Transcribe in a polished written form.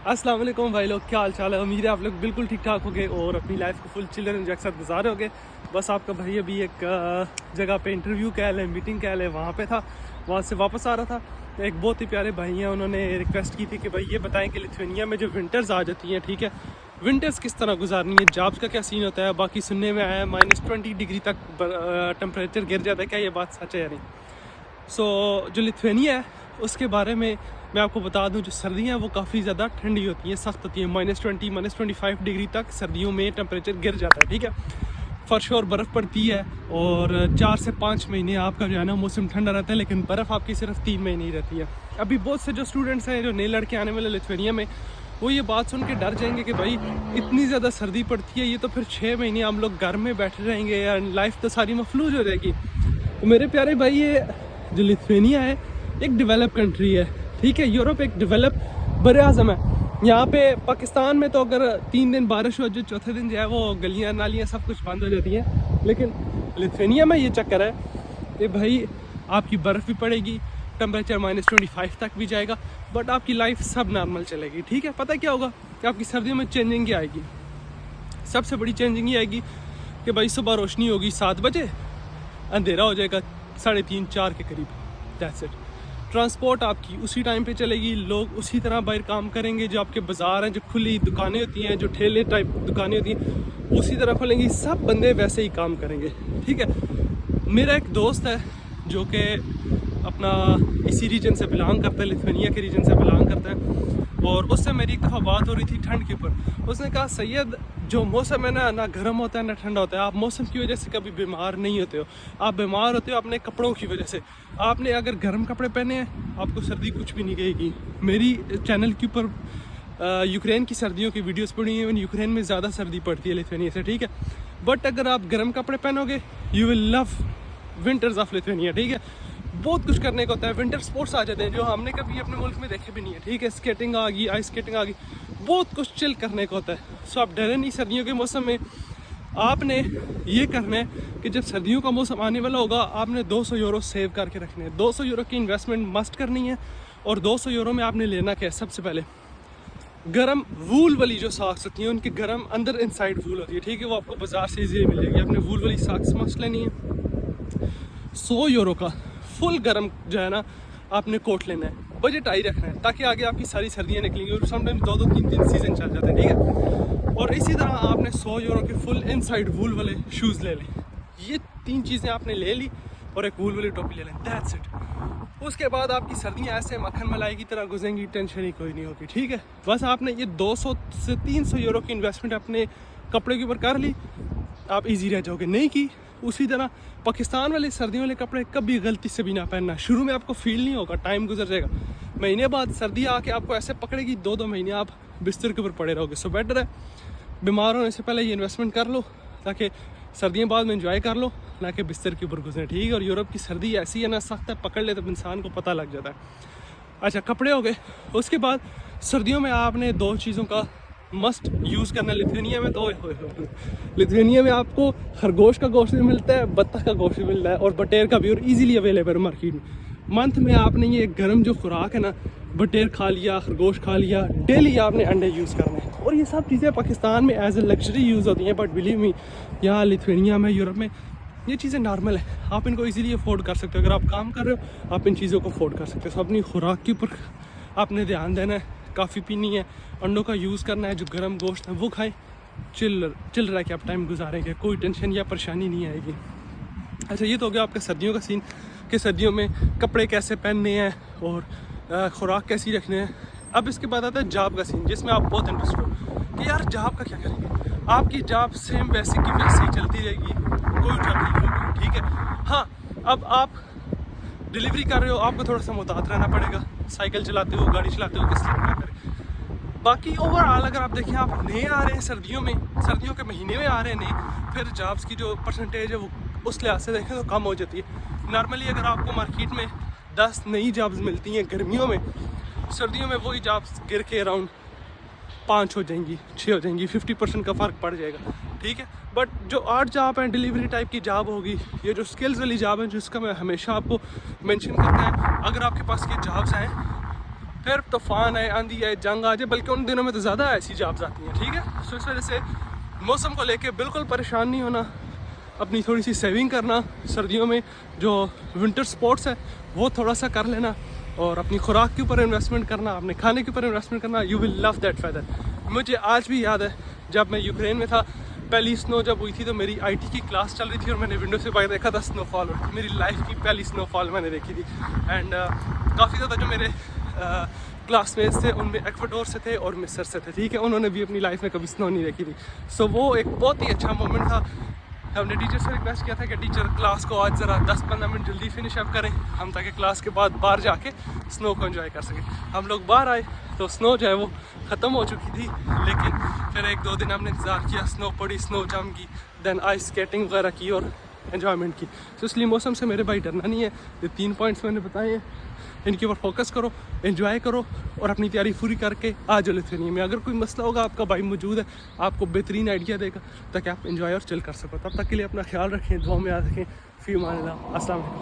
अस्सलाम वालेकुम भाई लोग, क्या हाल चाल है। उम्मीद है आप लोग बिल्कुल ठीक ठाक होगे और अपनी लाइफ को फुल चिल्ड्रन एंजॉय के साथ गुजार होगे। बस आपका भाई अभी एक जगह पे इंटरव्यू कह लें, मीटिंग कह लें, वहाँ पे था। वहाँ से वापस आ रहा था तो एक बहुत ही प्यारे भाई हैं, उन्होंने रिक्वेस्ट की थी कि भाई ये बताएं कि लिथुआनिया में जो विंटर्स आ जाती हैं, ठीक है, विंटर्स किस तरह गुजारनी है, जॉब्स का क्या सीन होता है। बाकी सुनने में आया है -20 डिग्री तक टेम्परेचर गिर जाता है, क्या ये बात सच है या नहीं। जो लिथुआनिया है उसके बारे में मैं आपको बता दूं, जो सर्दियां हैं वो काफ़ी ज़्यादा ठंडी होती हैं, सख्त होती हैं। -20 -25 डिग्री तक सर्दियों में टेम्परेचर गिर जाता है, ठीक है। फर्श और बर्फ़ पड़ती है और 4 से 5 महीने आपका जो है ना मौसम ठंडा रहता है, लेकिन बर्फ़ आपकी सिर्फ 3 महीने ही रहती है। अभी बहुत से जो स्टूडेंट्स हैं, जो नए लड़के आने वाले लिथुआनिया में, वो ये बात सुन के डर जाएंगे कि भाई इतनी ज़्यादा सर्दी पड़ती है, ये तो फिर 6 महीने हम लोग घर में बैठे रहेंगे या लाइफ तो सारी मफलूज हो जाएगी। तो मेरे प्यारे भाई, ये जो लिथुआनिया है एक डेवलप कंट्री है, ठीक है। यूरोप एक डेवलप बर आज़म है। यहाँ पे पाकिस्तान में तो अगर 3 दिन बारिश हो, जो चौथे दिन जो है वो गलियाँ नालियाँ सब कुछ बंद हो जाती हैं, लेकिन लिथुआनिया में ये चक्कर है कि भाई आपकी बर्फ़ भी पड़ेगी, टेम्परेचर -25 तक भी जाएगा, बट आपकी लाइफ सब नॉर्मल चलेगी, ठीक है। पता क्या होगा कि आपकी सर्दियों में चेंजिंग क्या आएगी। सबसे बड़ी चेंजिंग ये आएगी कि भाई सुबह रोशनी होगी 7 बजे, अंधेरा हो जाएगा 3:30 4 के करीब, दैट्स इट। ट्रांसपोर्ट आपकी उसी टाइम पे चलेगी, लोग उसी तरह बाहर काम करेंगे। जो आपके बाज़ार हैं, जो खुली दुकानें होती हैं, जो ठेले टाइप दुकानें होती हैं, उसी तरह खुलेंगी। सब बंदे वैसे ही काम करेंगे, ठीक है। मेरा एक दोस्त है जो कि अपना इसी रीजन से बिलोंग करता है, लिथुआनिया के रीजन से बिलोंग करता है, और उससे मेरी एक दफ़ा बात हो रही थी ठंड के ऊपर। उसने कहा, सैयद जो मौसम है ना गर्म होता है ना ठंडा होता है, आप मौसम की वजह से कभी बीमार नहीं होते हो। आप बीमार होते हो अपने कपड़ों की वजह से। आपने अगर गर्म कपड़े पहने हैं, आपको सर्दी कुछ भी नहीं गएगी। मेरी चैनल के ऊपर यूक्रेन की सर्दियों की वीडियोस पड़ी हैं। यूक्रेन में ज़्यादा सर्दी पड़ती है लिथुआनिया से, ठीक है। बट अगर आप गर्म कपड़े पहनोगे, you will love winters of Lithuania, ठीक है। बहुत कुछ करने का होता है, विंटर स्पोर्ट्स आ जाते हैं जो हमने कभी अपने मुल्क में देखे भी नहीं है, ठीक है। स्केटिंग आ गई, आइस स्केटिंग आ गई, बहुत कुछ चिल करने का होता है। सो आप डरे नहीं सर्दियों के मौसम में। आपने ये करना है कि जब सर्दियों का मौसम आने वाला होगा, आपने 200 यूरो सेव करके रखने हैं। 200 यूरो की इन्वेस्टमेंट मस्ट करनी है। और 200 यूरो में आपने लेना क्या है, सबसे पहले गरम वूल वाली जो सॉक्स होती हैं, उनकी गरम अंदर इनसाइड वूल होती है, ठीक है। वो आपको बाजार से इजीली मिलेगी। आपने वूल वाली सॉक्स मस्ट लेनी है। 100 यूरो का फुल गर्म जो है ना आपने कोट लेना है। बजट हाई रखना है ताकि आगे आपकी सारी सर्दियाँ निकलेंगी, और समटाइम 2-2 3-3 सीजन चल जाते हैं, ठीक है। और इसी तरह आपने 100 यूरो के फुल इनसाइड वूल वाले शूज़ ले लें। ये 3 चीज़ें आपने ले ली और एक वूल वाली टोपी ले लें, दैट्स इट। उसके बाद आपकी सर्दियाँ ऐसे मक्खन मलाई की तरह गुजरेंगी, टेंशन ही कोई नहीं होगी, ठीक है। बस आपने ये 200 से 300 यूरो की इन्वेस्टमेंट अपने कपड़े के ऊपर कर ली, आप इजी रह जाओगे। नहीं की उसी तरह पाकिस्तान वाले सर्दियों वाले कपड़े कभी गलती से भी ना पहनना। शुरू में आपको फील नहीं होगा, टाइम गुजर जाएगा, महीने बाद सर्दी आके आपको ऐसे पकड़ेगी, 2-2 महीने आप बिस्तर के ऊपर पड़े रहोगे। सो बेटर है बीमार होने से पहले ये इन्वेस्टमेंट कर लो, ताकि सर्दियों बाद में इंजॉय कर लो, ना कि बिस्तर के ऊपर गुजरे, ठीक है। और यूरोप की सर्दी ऐसी है ना, सख्त है, पकड़ ले तो इंसान को पता लग जाता है। अच्छा, कपड़े हो गए। उसके बाद सर्दियों में आपने 2 चीज़ों का मस्ट यूज़ करना है लिथुआनिया में। तो लिथुआनिया में आपको खरगोश का गोश्त भी मिलता है, बत्तख का गोश्त भी मिलता है, और बटेर का भी, और इजीली अवेलेबल है मार्केट में। मंथ में आपने ये गर्म जो खुराक है ना, बटेर खा लिया, खरगोश खा लिया, डेली आपने अंडे यूज़ करने हैं। और ये सब चीज़ें पाकिस्तान में एज ए लग्जरी यूज़ होती हैं, बट बिलीव मी, यहाँ लिथुआनिया में, यूरोप में ये चीज़ें नॉर्मल है। आप इनको इजीली अफोर्ड कर सकते हो। अगर आप काम कर रहे हो, आप इन चीज़ों को अफोर्ड कर सकते हो। अपनी खुराक के ऊपर आपने ध्यान देना है। काफ़ी पीनी है, अंडों का यूज़ करना है, जो गर्म गोश्त है वो खाएं, चिल रह के आप टाइम गुजारेंगे, कोई टेंशन या परेशानी नहीं आएगी। अच्छा, ये तो हो गया आपका सर्दियों का सीन कि सर्दियों में कपड़े कैसे पहनने हैं और खुराक कैसी रखने हैं। अब इसके बाद आता है जॉब का सीन, जिसमें आप बहुत इंटरेस्ट हो कि यार जॉब का क्या करेंगे। आपकी जॉब सेम वैसे की वैसे ही चलती रहेगी, कोई ट्रबल नहीं होगी, ठीक है। हाँ, अब आप डिलीवरी कर रहे हो, आपको थोड़ा सा मुहतात रहना पड़ेगा। साइकिल चलाते हो, गाड़ी चलाते हो, किस तरह करें। बाकी ओवरऑल अगर आप देखें, आप नए आ रहे हैं सर्दियों में, सर्दियों के महीने में आ रहे हैं नए, फिर जॉब्स की जो परसेंटेज है वो उस लिहाज से देखें तो कम हो जाती है। नॉर्मली अगर आपको मार्केट में 10 नई जॉब्स मिलती हैं गर्मियों में, सर्दियों में वही जॉब्स गिर के अराउंड 5 हो जाएंगी, 6 हो जाएंगी, 50% का फ़र्क पड़ जाएगा, ठीक है। बट जो 8 जॉब हैं, डिलीवरी टाइप की जॉब होगी, ये जो स्किल्स वाली जॉब है, जिसका मैं हमेशा आपको मेंशन करता है, अगर आपके पास ये जॉब्स हैं फिर तूफ़ान आए, आंधी आए, जंग आ जाए, बल्कि उन दिनों में तो ज़्यादा ऐसी जॉब्स आती हैं, ठीक है। तो इस वजह से मौसम को लेके बिल्कुल परेशान नहीं होना, अपनी थोड़ी सी सेविंग करना, सर्दियों में जो विंटर स्पोर्ट्स है वो थोड़ा सा कर लेना, और अपनी खुराक के ऊपर इन्वेस्टमेंट करना, अपने खाने के ऊपर इन्वेस्टमेंट करना। You will love that whether. मुझे आज भी याद है जब मैं यूक्रेन में था, पहली स्नो जब हुई थी तो मेरी आईटी की क्लास चल रही थी और मैंने विंडो से बाहर देखा था स्नोफॉल, और मेरी लाइफ की पहली स्नोफॉल मैंने देखी थी। एंड काफ़ी ज़्यादा जो मेरे क्लासमेट्स थे उनमें एक्वाडोर से थे और मिस्र से थे, ठीक है, उन्होंने भी अपनी लाइफ में कभी स्नो नहीं देखी थी। सो वो एक बहुत ही अच्छा मोमेंट था। हमने टीचर से रिक्वेस्ट किया था कि टीचर क्लास को आज ज़रा 10-15 मिनट जल्दी फिनिश अप करें हम, ताकि क्लास के बाद बाहर जाके स्नो को एंजॉय कर सकें। हम लोग बाहर आए तो स्नो जो है वो ख़त्म हो चुकी थी, लेकिन फिर 1-2 दिन हमने इंतज़ार किया, स्नो पड़ी, स्नो जम की, देन आइस स्केटिंग वगैरह की और एंजॉयमेंट की। तो इसलिए मौसम से मेरे भाई डरना नहीं है। ये 3 पॉइंट्स मैंने बताए हैं, इनके ऊपर फोकस करो, एंजॉय करो और अपनी तैयारी पूरी करके आ जाओ लिथुआनिया में। अगर कोई मसला होगा आपका भाई मौजूद है, आपको बेहतरीन आइडिया देगा ताकि आप एंजॉय और चिल कर सको। तब तक के लिए अपना ख्याल रखें, दुआ में याद रखें। फ़ी अमान अल्लाह, अस्सलाम वालेकुम।